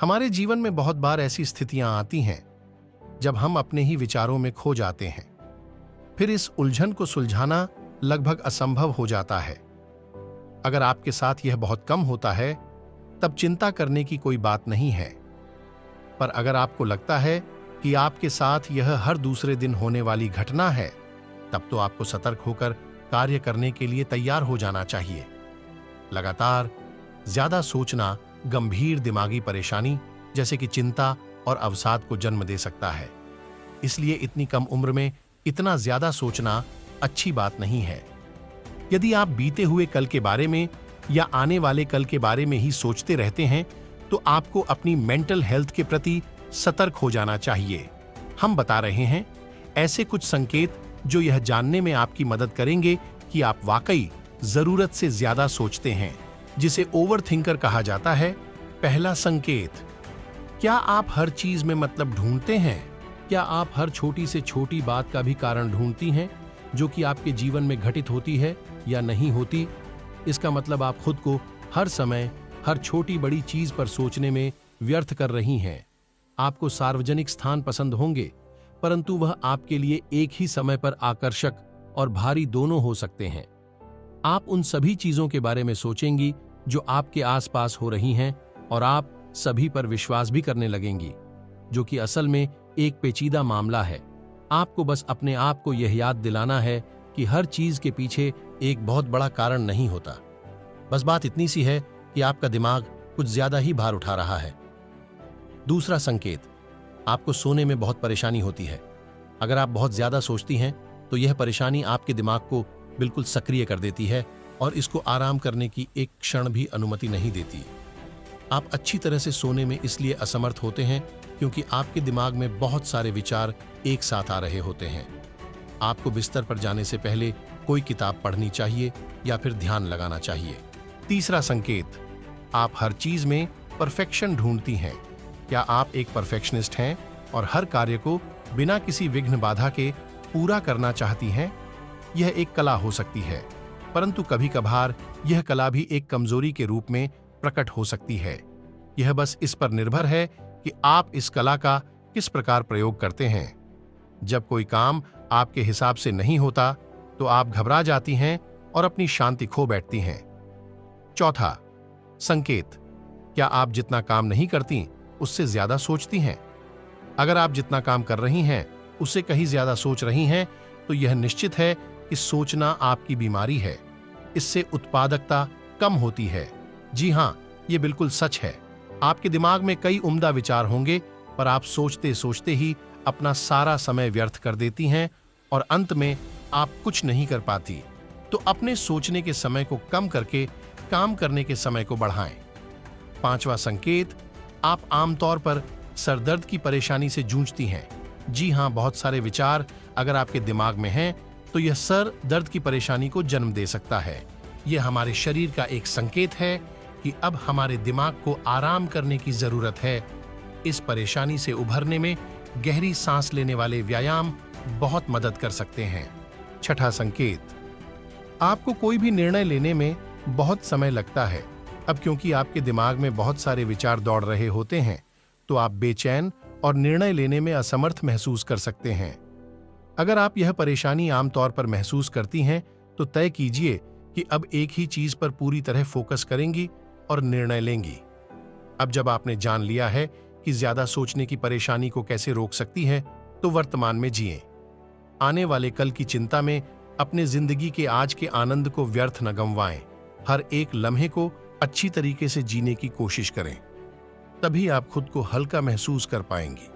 हमारे जीवन में बहुत बार ऐसी स्थितियां आती हैं जब हम अपने ही विचारों में खो जाते हैं। फिर इस उलझन को सुलझाना लगभग असंभव हो जाता है। अगर आपके साथ यह बहुत कम होता है तब चिंता करने की कोई बात नहीं है, पर अगर आपको लगता है कि आपके साथ यह हर दूसरे दिन होने वाली घटना है, तब तो आपको सतर्क होकर कार्य करने के लिए तैयार हो जाना चाहिए। लगातार ज्यादा सोचना गंभीर दिमागी परेशानी जैसे कि चिंता और अवसाद को जन्म दे सकता है। इसलिए इतनी कम उम्र में इतना ज्यादा सोचना अच्छी बात नहीं है। यदि आप बीते हुए कल के बारे में या आने वाले कल के बारे में ही सोचते रहते हैं तो आपको अपनी मेंटल हेल्थ के प्रति सतर्क हो जाना चाहिए। हम बता रहे हैं ऐसे कुछ संकेत जो यह जानने में आपकी मदद करेंगे कि आप वाकई जरूरत से ज्यादा सोचते हैं, जिसे ओवरथिंकर कहा जाता है। पहला संकेत, क्या आप हर चीज में मतलब ढूंढते हैं? क्या आप हर छोटी से छोटी बात का भी कारण ढूंढती हैं जो कि आपके जीवन में घटित होती है या नहीं होती? इसका मतलब आप खुद को हर समय हर छोटी बड़ी चीज पर सोचने में व्यर्थ कर रही हैं। आपको सार्वजनिक स्थान पसंद होंगे, परंतु वह आपके लिए एक ही समय पर आकर्षक और भारी दोनों हो सकते हैं। आप उन सभी चीजों के बारे में सोचेंगी जो आपके आसपास हो रही हैं और आप सभी पर विश्वास भी करने लगेंगी, जो कि असल में एक पेचीदा मामला है। आपको बस अपने आप को यह याद दिलाना है कि हर चीज के पीछे एक बहुत बड़ा कारण नहीं होता। बस बात इतनी सी है कि आपका दिमाग कुछ ज्यादा ही भार उठा रहा है। दूसरा संकेत, आपको सोने में बहुत परेशानी होती है। अगर आप बहुत ज्यादा सोचती हैं तो यह परेशानी आपके दिमाग को बिल्कुल सक्रिय कर देती है और इसको आराम करने की एक क्षण भी अनुमति नहीं देती। आप अच्छी तरह से सोने में इसलिए असमर्थ होते हैं क्योंकि आपके दिमाग में बहुत सारे विचार एक साथ आ रहे होते हैं। आपको बिस्तर पर जाने से पहले कोई किताब पढ़नी चाहिए या फिर ध्यान लगाना चाहिए। तीसरा संकेत, आप हर चीज में परफेक्शन ढूंढती हैं। क्या आप एक परफेक्शनिस्ट हैं और हर कार्य को बिना किसी विघ्न बाधा के पूरा करना चाहती हैं? यह एक कला हो सकती है, परंतु कभी कभार यह कला भी एक कमजोरी के रूप में प्रकट हो सकती है। यह बस इस पर निर्भर है कि आप इस कला का किस प्रकार प्रयोग करते हैं। जब कोई काम आपके हिसाब से नहीं होता तो आप घबरा जाती हैं और अपनी शांति खो बैठती हैं। चौथा संकेत, क्या आप जितना काम नहीं करती उससे ज्यादा सोचती हैं? अगर आप जितना काम कर रही हैं उससे कहीं ज्यादा सोच रही हैं तो यह निश्चित है कि सोचना आपकी बीमारी है। इससे उत्पादकता कम होती है। जी हाँ, ये बिल्कुल सच है। आपके दिमाग में कई उम्दा विचार होंगे, पर आप सोचते सोचते ही अपना सारा समय व्यर्थ कर देती हैं और अंत में आप कुछ नहीं कर पाती। तो अपने सोचने के समय को कम करके काम करने के समय को बढ़ाएं। पांचवा संकेत, आप आमतौर पर सरदर्द की परेशानी से जूझती हैं। जी हाँ, बहुत सारे विचार अगर आपके दिमाग में हैं तो यह सर दर्द की परेशानी को जन्म दे सकता है। यह हमारे शरीर का एक संकेत है कि अब हमारे दिमाग को आराम करने की जरूरत है। इस परेशानी से उभरने में गहरी सांस लेने वाले व्यायाम बहुत मदद कर सकते हैं। छठा संकेत, आपको कोई भी निर्णय लेने में बहुत समय लगता है। अब क्योंकि आपके दिमाग में बहुत सारे विचार दौड़ रहे होते हैं तो आप बेचैन और निर्णय लेने में असमर्थ महसूस कर सकते हैं। अगर आप यह परेशानी आमतौर पर महसूस करती हैं तो तय कीजिए कि अब एक ही चीज पर पूरी तरह फोकस करेंगी और निर्णय लेंगी। अब जब आपने जान लिया है कि ज्यादा सोचने की परेशानी को कैसे रोक सकती है, तो वर्तमान में जिएं। आने वाले कल की चिंता में अपने जिंदगी के आज के आनंद को व्यर्थ न गंवाएं। हर एक लम्हे को अच्छी तरीके से जीने की कोशिश करें, तभी आप खुद को हल्का महसूस कर पाएंगी।